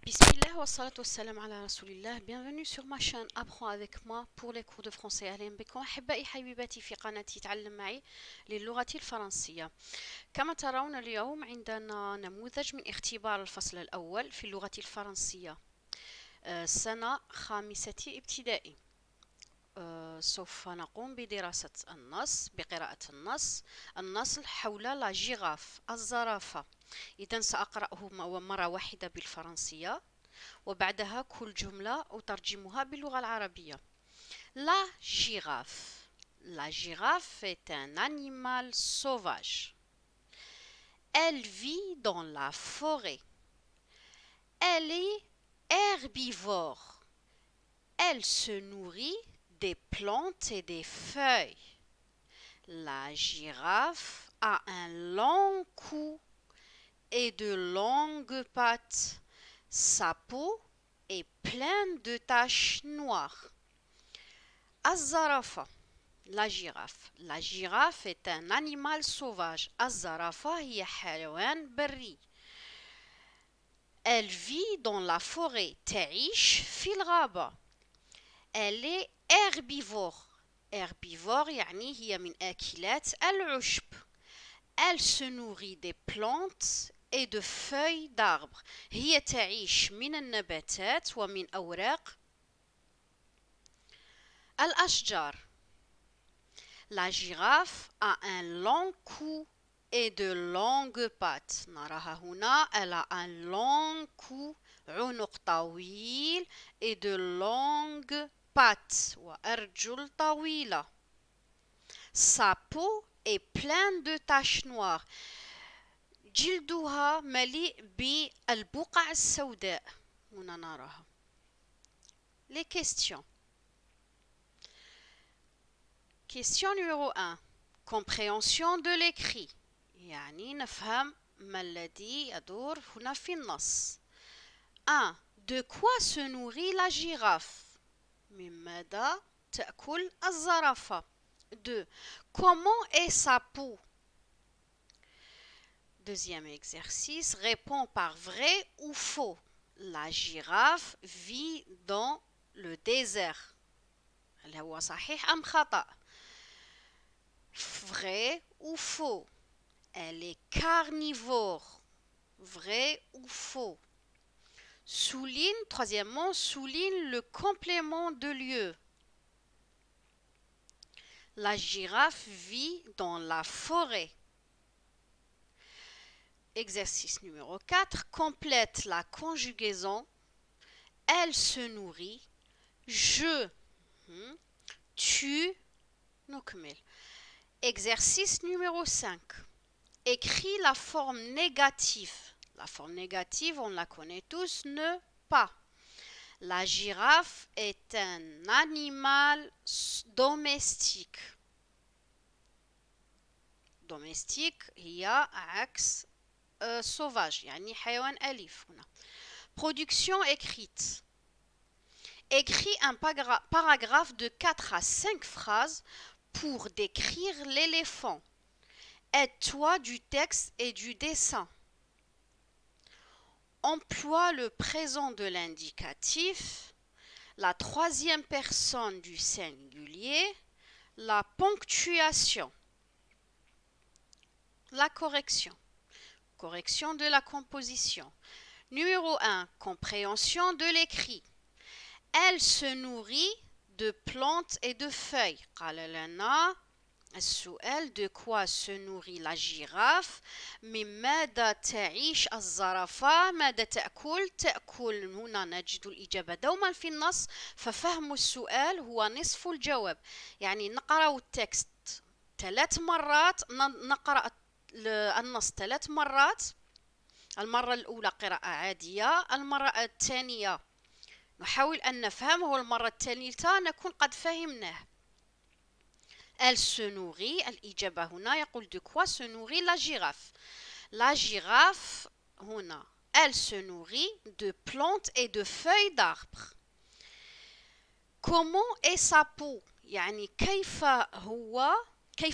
Bismillah wa salatu wassalam ala rasulillah. Bienvenue sur ma chaîne Apprends avec moi pour les cours de français. أهلا بكم أحبائي حبيباتي في قناتي تعلم معي للغة الفرنسية. كما ترون اليوم عندنا نموذج من اختبار الفصل الأول في اللغة الفرنسية سنة خامسة ابتدائي. سوف نقوم بدراسة النص بقراءة النص حول لا جيراف الزرافة. إذن سأقرأه مرة واحدة بالفرنسية وبعدها كل جملة أترجمها باللغة العربية. La girafe. La girafe est un animal sauvage. Elle vit dans la forêt. Elle est herbivore. Elle se nourrit des plantes et des feuilles. La girafe a un long cou et de longues pattes. Sa peau est pleine de taches noires. الزرافة. La girafe. La girafe est un animal sauvage. الزرافة هي حيوان بري. Elle vit dans la forêt. تعيش في الغابة. Elle est herbivore. Herbivore يعني هي من آكلات العشب. Elle se nourrit des plantes et de feuilles d'arbres. هي تعيش من النباتات ومن أوراق الأشجار. La girafe a un long cou et de longues pattes. نراها هنا. Elle a un long cou, عنق طويل, et de longues pattes, وأرجل طويلة. Sa peau est pleine de taches noires. جلدها مليء بالبقع السوداء. هنا نراها. Les questions. Question numéro 1. Compréhension de l'écrit. يعني نفهم ما الذي يدور هنا في النص. 1. De quoi se nourrit la girafe? من ماذا تأكل الزرافة؟ 2. Comment est sa peau? Deuxième exercice, réponds par vrai ou faux. La girafe vit dans le désert. هل هو صحيح أم خطأ؟ Vrai ou faux? Elle est carnivore. Vrai ou faux? Souligne, troisièmement, souligne le complément de lieu. La girafe vit dans la forêt. Exercice numéro 4. Complète la conjugaison. Elle se nourrit. Je. Tu. نكمل. Exercice numéro 5. Écris la forme négative. La forme négative, on la connaît tous, ne pas. La girafe est un animal domestique. Domestique هي عكس sauvage يعني حيوان أليف هنا. Production écrite. Écris un paragraphe de 4 à 5 phrases pour décrire l'éléphant. Aide-toi du texte et du dessin. Emploie le présent de l'indicatif, la troisième personne du singulier, la ponctuation, la correction. Correction de la composition. Numéro 1. Compréhension de l'écrit. Elle se nourrit de plantes et de feuilles. قال لنا السؤال de quoi se nourrit la girafe؟ من ماذا تعيش الزرافة؟ ماذا تأكل؟ تأكل. هنا نجد الإجابة دوما في النص، ففهم السؤال هو نصف الجواب. يعني نقرأ التكست 3 مرات، نقرأ النص 3 مرات. المرة الأولى قراءة عادية، المرة الثانية نحاول أن نفهمه، والمرة الثالثة نكون قد فهمناه. Elle se nourrit. الإجابة هنا يقول de quoi se nourrit la girafe. La girafe هنا elle se nourrit de plantes et de feuilles d'arbres. Comment est sa peau؟ يعني كيف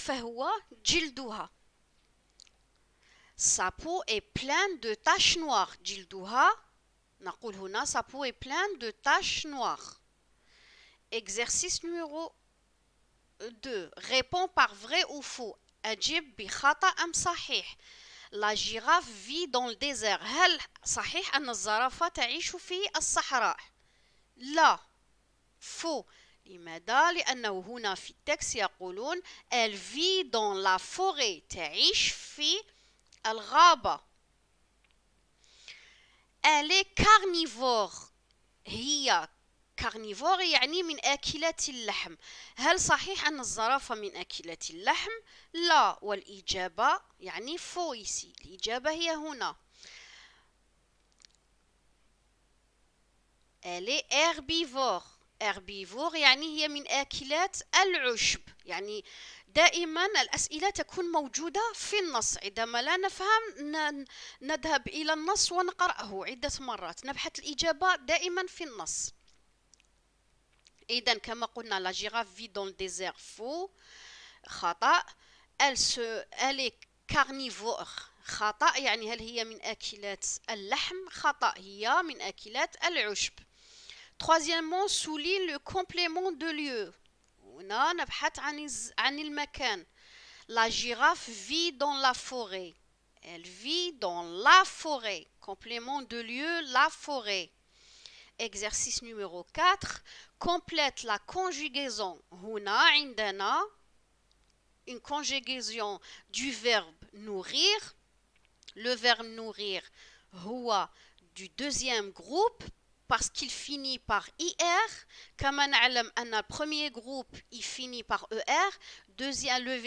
هو جلدها. Sa peau est pleine de taches noires. جلدها نقول هنا sa peau est pleine de taches noires. Exercice numéro 2. Réponds par vrai ou faux. أجب بخطأ أم صحيح. La girafe vit dans le désert. هل صحيح أن الزرافة تعيش في الصحراء؟ لا. faux. لماذا؟ لأنه هنا في التكست يقولون elle vit dans la forêt. تعيش في الغابة. elle est carnivore. هي carnivore يعني من آكلات اللحم. هل صحيح أن الزرافة من آكلات اللحم؟ لا. والإجابة يعني faux ici. الإجابة هي هنا. elle est herbivore. herbivore يعني هي من آكلات العشب. يعني دائما الأسئلة تكون موجودة في النص. عندما لا نفهم نذهب إلى النص ونقرأه عدة مرات. نبحث الإجابة دائما في النص. إذن كما قلنا la girafe vit dans le désert. faux. خطأ. elle est carnivore. خطأ يعني هل هي من آكلات اللحم؟ خطأ. هي من آكلات العشب. Troisièmement, souligne le complément de lieu. هنا نبحث عن المكان. La girafe vit dans la forêt. Elle vit dans la forêt. Complément de lieu, la forêt. Exercice numéro 4. Complète la conjugaison. هنا عندنا une conjugaison du verbe nourrir. Le verbe nourrir هو du deuxième groupe parce qu'il finit par IR. كما نعلم أن le premier groupe il finit par ER.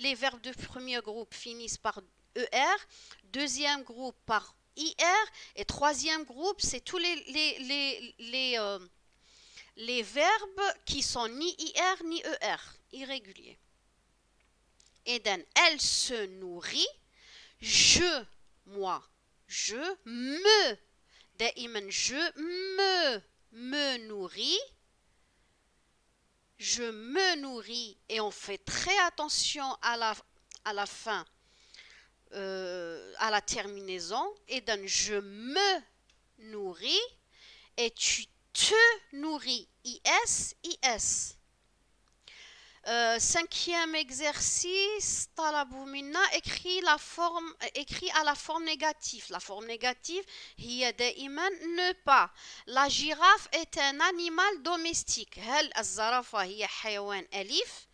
Les verbes du premier groupe finissent par ER. Deuxième groupe par IR. Et troisième groupe, c'est tous les verbes qui sont ni IR ni ER, irréguliers. إذن elle se nourrit. Je, moi, je me. دائما je me nourris. Je me nourris. Et on fait très attention à la fin, à la terminaison. Et donc je me nourris et tu te nourris. IS, IS. Cinquième exercice, طلبوا منا écrit à la forme négative. La forme négative هي دائما ne pas. La girafe est un animal domestique. هل الزرافة هي حيوان أليف؟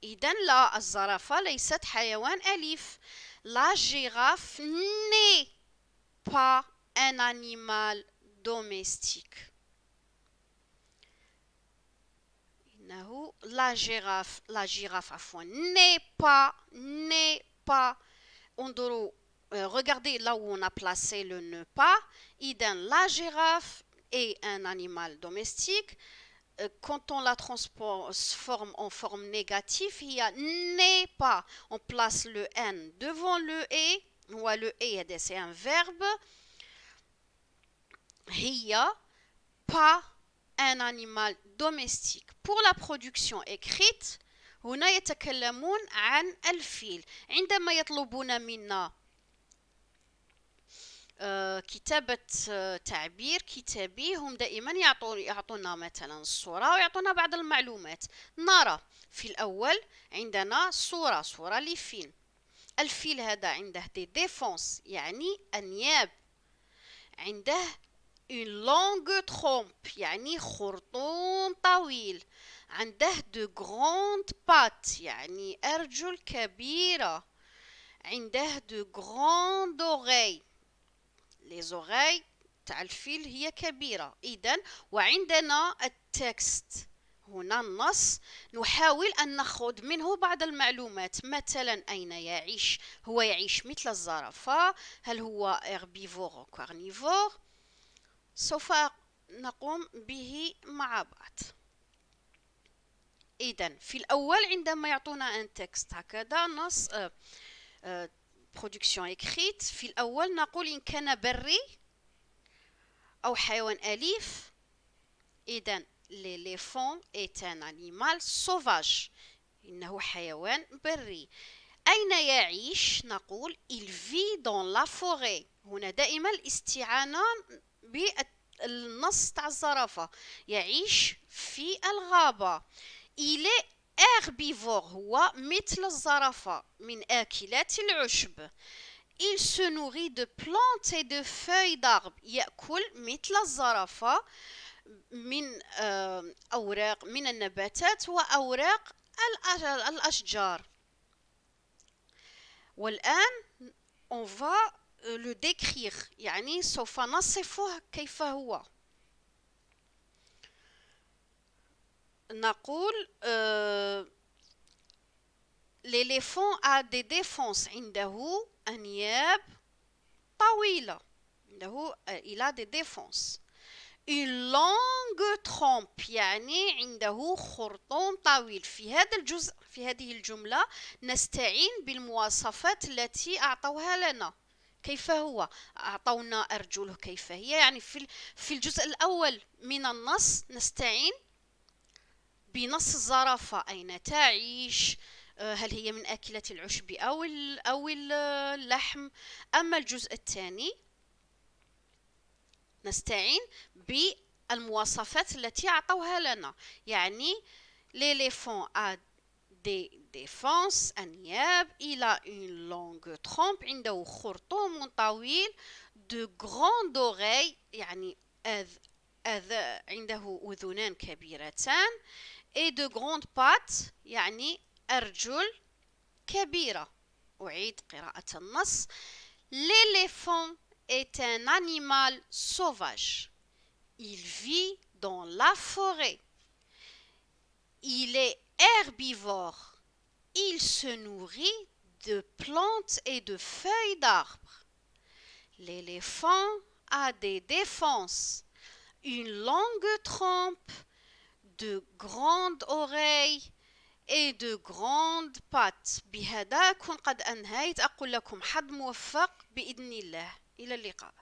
إذن لا، الزرافة ليست حيوان أليف. La girafe n'est pas un animal domestique. La girafe عفوا n'est pas. Regardez là où on a placé le ne pas. La girafe est un animal domestique. Quand on la transforme en forme négative, il y a n'est pas. On place le N devant le E. Ou le E, c'est un verbe. Il y a pas un animal domestique. Pour la production écrite هنا يتكلمون عن الفيل. عندما يطلبون منا كتابة تعبير كتابي هم دائما يعطونا مثلا الصورة ويعطونا بعض المعلومات. نرى في الأول عندنا صورة لفيل. الفيل هذا عنده دي ديفونس يعني أنياب. عنده une longue trompe يعني خرطوم طويل. عنده de grandes pattes يعني أرجل كبيرة. عنده de grandes oreilles. les oreilles تاع الفيل هي كبيرة. إذن وعندنا التكست هنا النص نحاول أن نأخذ منه بعض المعلومات. مثلا أين يعيش؟ هو يعيش مثل الزرافة. هل هو herbivore أو carnivore؟ سوف نقوم به مع بعض. إذن في الأول عندما يعطونا ان تكست هكذا نص برودكسيون إكريت، في الأول نقول إن كان بري أو حيوان أليف. إذن l'éléphant est un animal sauvage. إنه حيوان بري. أين يعيش؟ نقول il vit dans la forêt. هنا دائما الاستعانة النص تاع الزرافة يعيش في الغابة. il est herbivore هو مثل الزرافة من آكلات العشب. il se nourrit de plantes et de feuilles d'arbres يأكل مثل الزرافة من أوراق من النباتات وأوراق الأشجار. والآن on va le décrire يعني سوف نصفه كيف هو. نقول l'éléphant a des défenses عنده أنياب طويلة il a des défenses. une longue trompe يعني عنده خرطوم طويل. في هذا الجزء في هذه الجملة نستعين بالمواصفات التي أعطوها لنا. كيف هو؟ أعطونا أرجله كيف هي، يعني في الجزء الأول من النص نستعين بنص الزرافة أين تعيش، هل هي من آكلة العشب أو اللحم. أما الجزء الثاني نستعين بالمواصفات التي أعطوها لنا، يعني l'éléphant a des défenses أنياب، il a une longue trompe عنده خرطوم طويل، de grandes oreilles يعني عنده أذنان كبيرتان، et de grandes pattes يعني أرجل كبيرة. أعيد قراءة النص. l'éléphant est un animal sauvage. Il vit dans la forêt. Il est herbivore. Il se nourrit de plantes et de feuilles d'arbres. L'éléphant a des défenses, une longue trompe, de grandes oreilles et de grandes pattes. بهذا كن قد أنهيت. أقول لكم حظ موفق بإذن الله. إلى اللقاء.